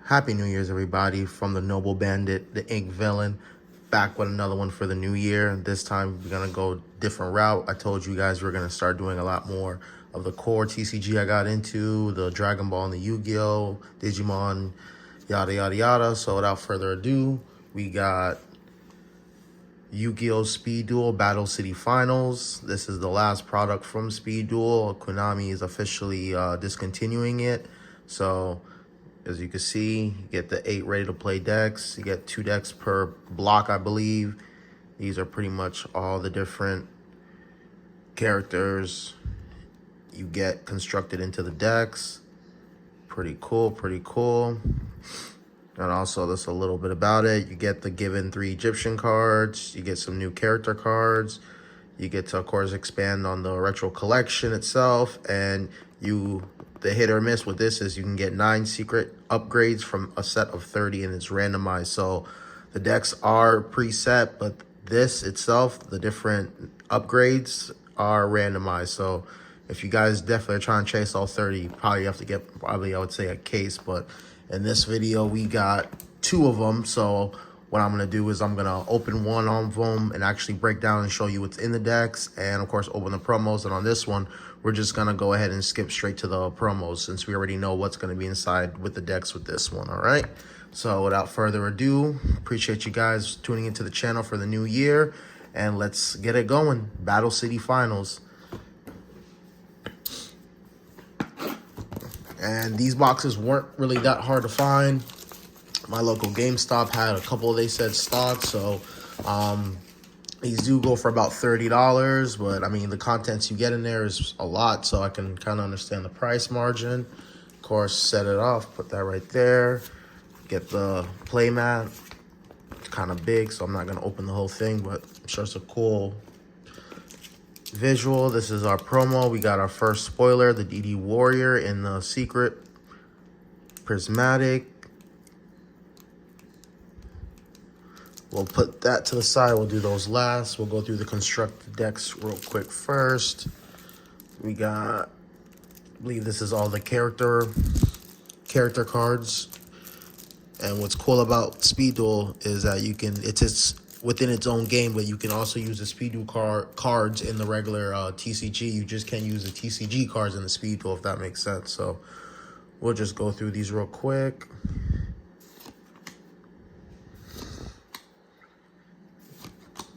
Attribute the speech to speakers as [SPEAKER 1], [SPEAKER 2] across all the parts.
[SPEAKER 1] Happy New Year's, everybody, from the Noble Bandit, the Ink Villain, back with another one for the new year. This time, we're going to go different route. I told you guys we're going to start doing a lot more of the core TCG I got into, the Dragon Ball and the Yu-Gi-Oh, Digimon, yada, yada, yada. So without further ado, we got Yu-Gi-Oh! Speed Duel Battle City Finals. This is the last product from Speed Duel. Konami is officially discontinuing it. So as you can see, you get the 8 ready-to-play decks. You get 2 decks per block, I believe. These are pretty much all the different characters you get constructed into the decks. Pretty cool, pretty cool. And also, there's a little bit about it. You get the given 3 Egyptian cards. You get some new character cards. You get to, of course, expand on the retro collection itself. And the hit or miss with this is you can get 9 secret upgrades from a set of 30, and it's randomized. So the decks are preset, but this itself, the different upgrades are randomized. So if you guys definitely are trying to chase all 30, you probably have to get, I would say, a case. But in this video, we got 2 of them. So what I'm going to do is I'm going to open one of them and actually break down and show you what's in the decks. And, of course, open the promos. And on this one, we're just going to go ahead and skip straight to the promos since we already know what's going to be inside with the decks with this one, all right? So without further ado, appreciate you guys tuning into the channel for the new year. And let's get it going. Battle City Finals. And these boxes weren't really that hard to find. My local GameStop had a couple, they said, stock. So these do go for about $30. But, I mean, the contents you get in there is a lot. So I can kind of understand the price margin. Of course, set it off. Put that right there. Get the play mat. It's kind of big, so I'm not going to open the whole thing. But I'm sure it's a cool visual. This is our promo. We got our first spoiler, the DD Warrior in the secret prismatic. We'll put that to the side. We'll do those last. We'll go through the constructed decks real quick first. We got, I believe this is all the character cards. And what's cool about Speed Duel is that you can, it's within its own game, but you can also use the Speed Duel cards in the regular TCG. You just can't use the TCG cards in the Speed Duel, if that makes sense. So we'll just go through these real quick.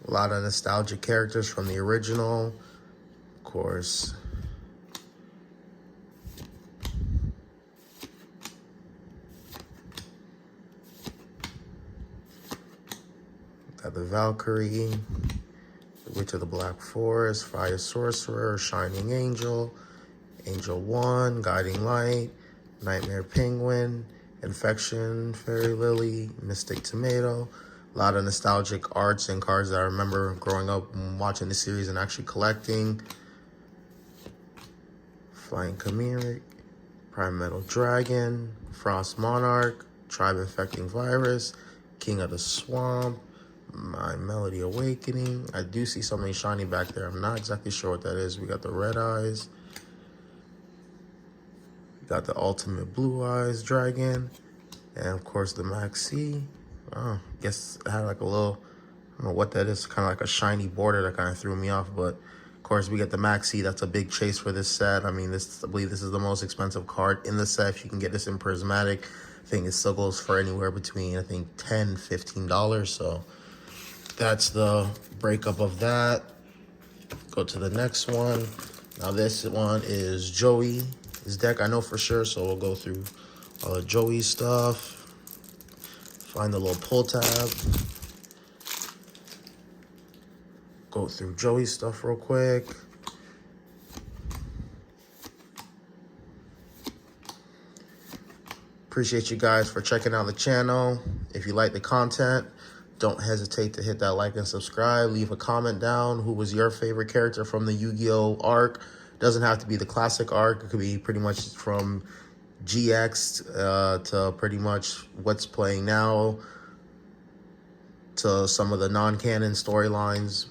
[SPEAKER 1] A lot of nostalgic characters from the original, of course. Got the Valkyrie, the Witch of the Black Forest, Fire Sorcerer, Shining Angel, Angel 1, Guiding Light, Nightmare Penguin, Infection, Fairy Lily, Mystic Tomato. A lot of nostalgic arts and cards that I remember growing up and watching the series and actually collecting. Flying Chimeric, Prime Metal Dragon, Frost Monarch, Tribe Infecting Virus, King of the Swamp, My Melody Awakening. I do see something shiny back there. I'm not exactly sure what that is. We got the Red Eyes. We got the Ultimate Blue Eyes Dragon. And, of course, the Maxi. Oh, I guess it had like a little, I don't know what that is, kind of like a shiny border that kind of threw me off. But of course, we get the Maxi. That's a big chase for this set. I mean, I believe this is the most expensive card in the set. If you can get this in prismatic, I think it still goes for anywhere between, I think, $10, $15. So that's the breakup of that. Go to the next one. Now this one is Joey's deck, I know for sure. So we'll go through all the Joey stuff. Find the little pull tab. Go through Joey's stuff real quick. Appreciate you guys for checking out the channel. If you like the content, don't hesitate to hit that like and subscribe. Leave a comment down. Who was your favorite character from the Yu-Gi-Oh! Arc? Doesn't have to be the classic arc. It could be pretty much from GX to pretty much what's playing now, to some of the non-canon storylines.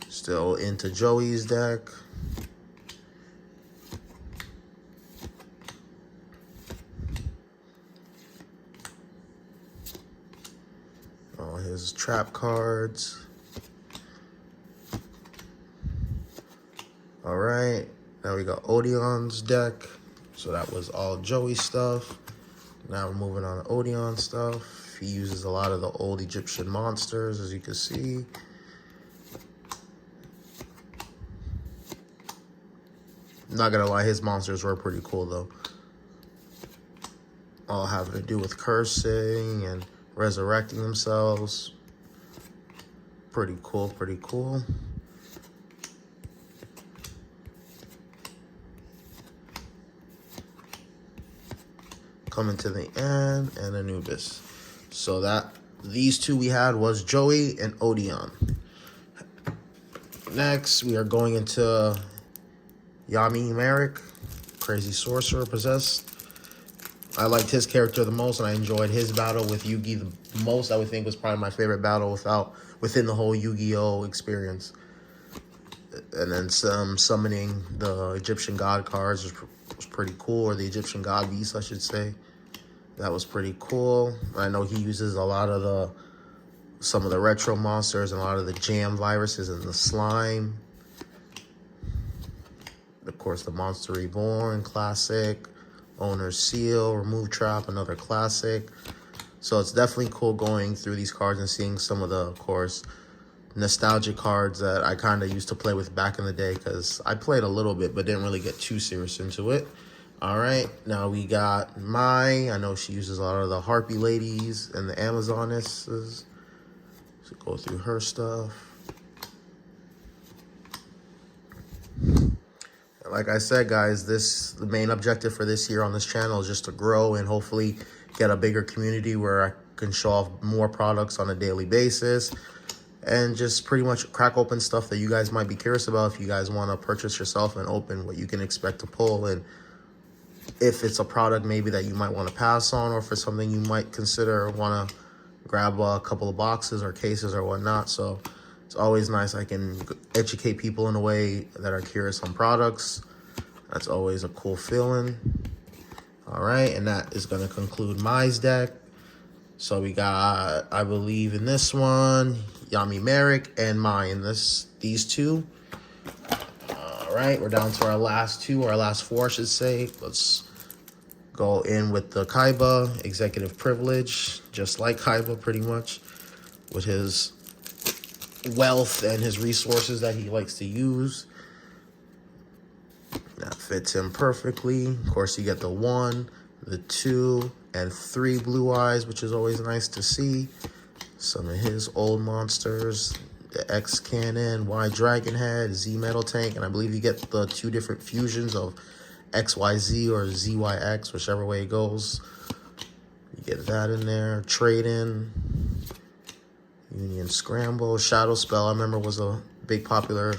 [SPEAKER 1] Still into Joey's deck. his trap cards. All right, now we got Odeon's deck. So that was all Joey stuff. Now we're moving on to Odeon stuff. He uses a lot of the old Egyptian monsters, as you can see. Not gonna lie, his monsters were pretty cool though. All having to do with cursing and resurrecting themselves. Pretty cool, pretty cool. Coming to the end, and Anubis. So these two we had was Joey and Odeon. Next, we are going into Yami Merrick, Crazy Sorcerer Possessed. I liked his character the most, and I enjoyed his battle with Yugi the most. I would think was probably my favorite battle within the whole Yu-Gi-Oh experience. And then summoning the Egyptian God cards was pretty cool, or the Egyptian God beast, I should say. That was pretty cool. I know he uses a lot of some of the retro monsters and a lot of the jam viruses and the slime. Of course, the Monster Reborn, classic. Owner's Seal, Remove Trap, another classic. So it's definitely cool going through these cards and seeing some of the, of course, nostalgic cards that I kind of used to play with back in the day, because I played a little bit but didn't really get too serious into it. All right, now we got Mai. I know she uses a lot of the Harpy ladies and the Amazonesses. So go through her stuff. Like I said, guys, the main objective for this year on this channel is just to grow and hopefully get a bigger community where I can show off more products on a daily basis and just pretty much crack open stuff that you guys might be curious about if you guys want to purchase yourself and open what you can expect to pull. And if it's a product maybe that you might want to pass on, or for something you might consider or want to grab a couple of boxes or cases or whatnot. So it's always nice I can educate people in a way that are curious on products. That's always a cool feeling. All right, and that is going to conclude Mai's deck. So we got, I believe in this one, Yami Merrick and Mai in these two. All right, we're down to our last two, or our last four, I should say. Let's go in with the Kaiba, Executive Privilege, just like Kaiba pretty much, with his wealth and his resources that he likes to use. That fits him perfectly. Of course, you get the 1, the 2, and 3 blue eyes, which is always nice to see. Some of his old monsters, the X Cannon, Y Dragon Head, Z Metal Tank, and I believe you get the 2 different fusions of XYZ or ZYX, whichever way it goes. You get that in there. Trade in. Union Scramble. Shadow Spell, I remember, was a big popular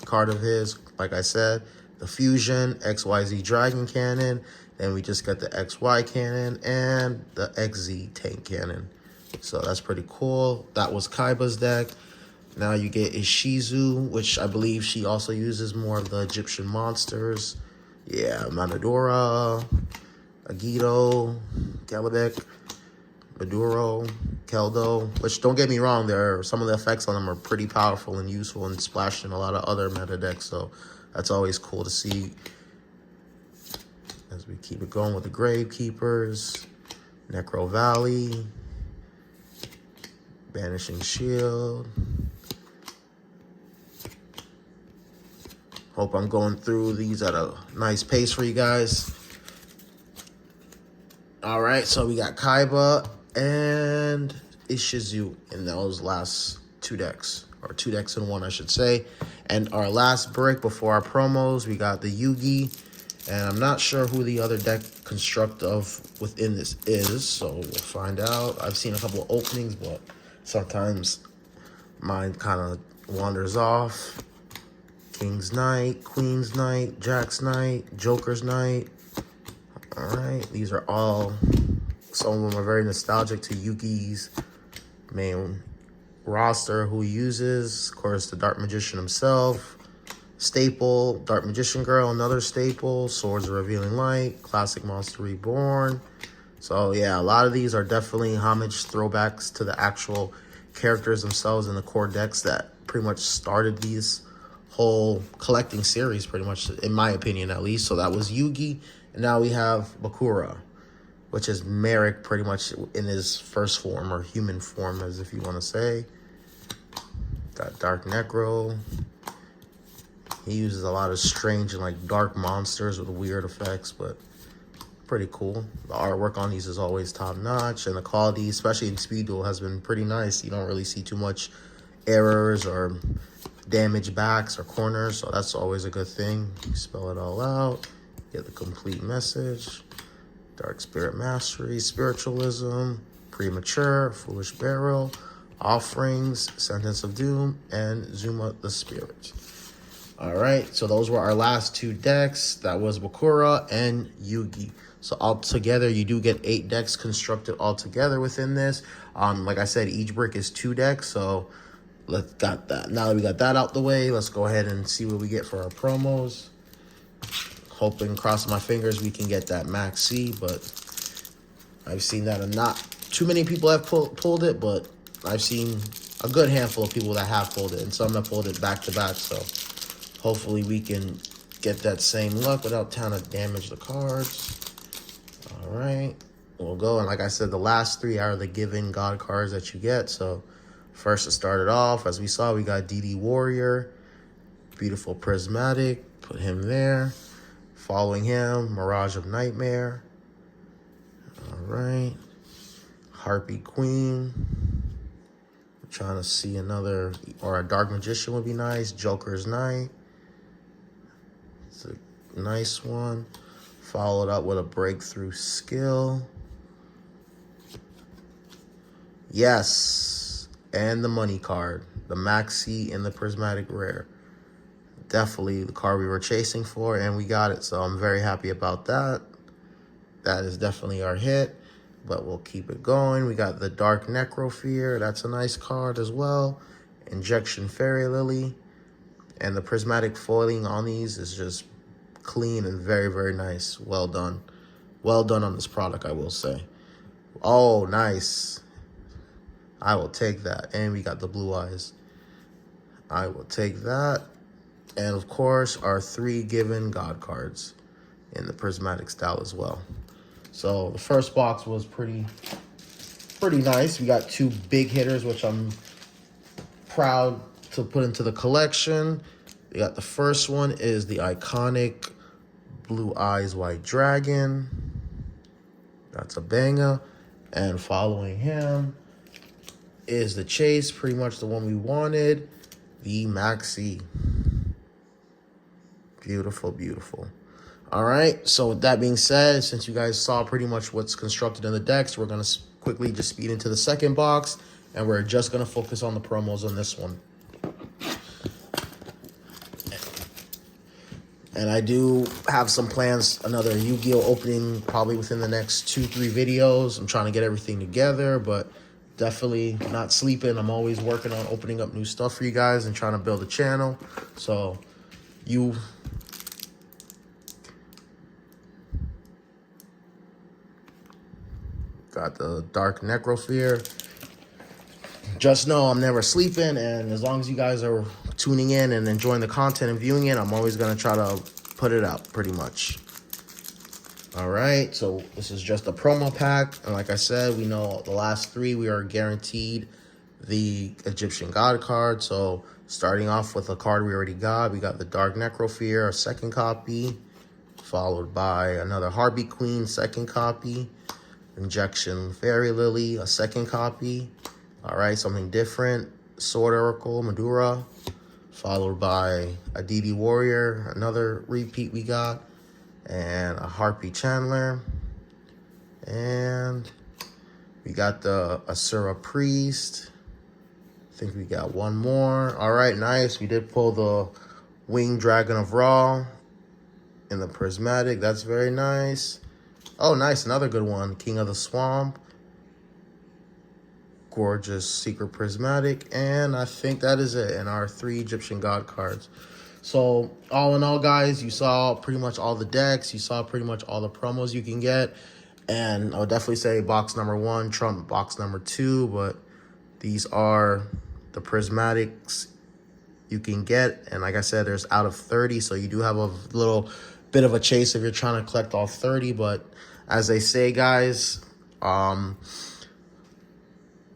[SPEAKER 1] card of his. Like I said, the Fusion, XYZ Dragon Cannon. Then we just got the XY Cannon and the XZ Tank Cannon. So that's pretty cool. That was Kaiba's deck. Now you get Ishizu, which I believe she also uses more of the Egyptian monsters. Yeah, Manadora, Agito, Galabek, Maduro, Keldo, which, don't get me wrong, some of the effects on them are pretty powerful and useful and splashed in a lot of other meta decks, so that's always cool to see. As we keep it going with the Gravekeepers, Necro Valley, Banishing Shield. Hope I'm going through these at a nice pace for you guys. All right, so we got Kaiba and Ishizu in those last 2 decks, or 2 decks in 1, I should say. And our last brick before our promos, we got the Yugi, and I'm not sure who the other deck construct of within this is, so we'll find out. I've seen a couple of openings, but sometimes mine kind of wanders off. King's Knight, Queen's Knight, Jack's Knight, Joker's Knight. All right, these are all, some of them are very nostalgic to Yugi's main roster, who he uses. Of course, the Dark Magician himself, staple, Dark Magician Girl, another staple, Swords of Revealing Light, Classic Monster Reborn, So yeah, a lot of these are definitely homage throwbacks to the actual characters themselves in the core decks that pretty much started these whole collecting series, pretty much, in my opinion at least. So that was Yugi, and now we have Bakura, which is Merrick pretty much in his first form, or human form, as if you want to say. Got Dark Necro. He uses a lot of strange and like dark monsters with weird effects, but pretty cool. The artwork on these is always top notch, and the quality, especially in Speed Duel, has been pretty nice. You don't really see too much errors or damaged backs or corners, so that's always a good thing. You spell it all out, get the complete message. Dark Spirit Mastery, Spiritualism, Premature, Foolish Barrel, Offerings, Sentence of Doom, and Zuma the Spirit. All right, so those were our last two decks. That was Bakura and Yugi. So altogether, you do get 8 decks constructed altogether within this. Like I said, each brick is 2 decks, so let's got that. Now that we got that out the way, let's go ahead and see what we get for our promos. Hoping, crossing my fingers, we can get that Max C, but I've seen that not too many people have pulled it, but I've seen a good handful of people that have pulled it, and some have pulled it back to back, so hopefully we can get that same luck without trying to damage the cards. All right, we'll go, and like I said, the last 3 are the given God cards that you get. So first to start it off, as we saw, we got DD Warrior, beautiful Prismatic, put him there. Following him, Mirage of Nightmare. All right. Harpy Queen. I'm trying to see another, or a Dark Magician would be nice. Joker's Knight. It's a nice one. Followed up with a Breakthrough Skill. Yes. And the money card. The Maxi and the Prismatic Rare. Definitely the card we were chasing for, and we got it, so I'm very happy about that. That is definitely our hit, but we'll keep it going. We got the Dark Necrofear. That's a nice card as well. Injection Fairy Lily. And the prismatic foiling on these is just clean and very, very nice. Well done. Well done on this product, I will say. Oh, nice. I will take that. And we got the Blue Eyes. I will take that. And of course, our 3 given God cards in the prismatic style as well. So the first box was pretty nice. We got 2 big hitters, which I'm proud to put into the collection. We got the first one is the iconic Blue Eyes White Dragon. That's a banger. And following him is the Chase, pretty much the one we wanted, the Maxi. Beautiful, beautiful. All right, so with that being said, since you guys saw pretty much what's constructed in the decks, we're going to quickly just speed into the second box, and we're just going to focus on the promos on this one. And I do have some plans, another Yu-Gi-Oh opening probably within the next 2-3 videos. I'm trying to get everything together, but definitely not sleeping. I'm always working on opening up new stuff for you guys and trying to build a channel. So you... got the Dark Necrofear. Just know I'm never sleeping, and as long as you guys are tuning in and enjoying the content and viewing it, I'm always going to try to put it out, pretty much. All right, so this is just a promo pack, and like I said, we know the last 3, we are guaranteed the Egyptian God card. So starting off with a card we already got, we got the Dark Necrofear, a second copy, followed by another Harpy Queen, second copy. Injection Fairy Lily, a second copy. All right, something different. Sword Oracle, Madura, followed by a DD Warrior, another repeat we got, and a Harpy Chandler. And we got the Asura Priest. I think we got one more. All right, nice. We did pull the Winged Dragon of Ra in the Prismatic. That's very nice. Oh, nice. Another good one. King of the Swamp. Gorgeous Secret Prismatic. And I think that is it in our 3 Egyptian God cards. So, all in all, guys, you saw pretty much all the decks. You saw pretty much all the promos you can get. And I would definitely say box number 1, Trump box number 2, but these are the prismatics you can get. And like I said, there's out of 30, so you do have a little bit of a chase if you're trying to collect all 30. But as they say, guys, we're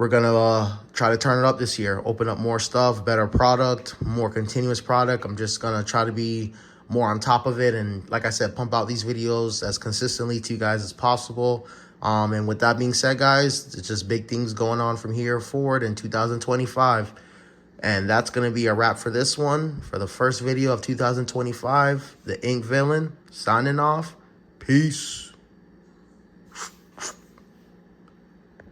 [SPEAKER 1] gonna try to turn it up this year, open up more stuff, better product, more continuous product. I'm just gonna try to be more on top of it, and like I said, pump out these videos as consistently to you guys as possible. And with that being said, guys, it's just big things going on from here forward in 2025. And that's going to be a wrap for this one, for the first video of 2025. The Ink Villain, signing off. Peace.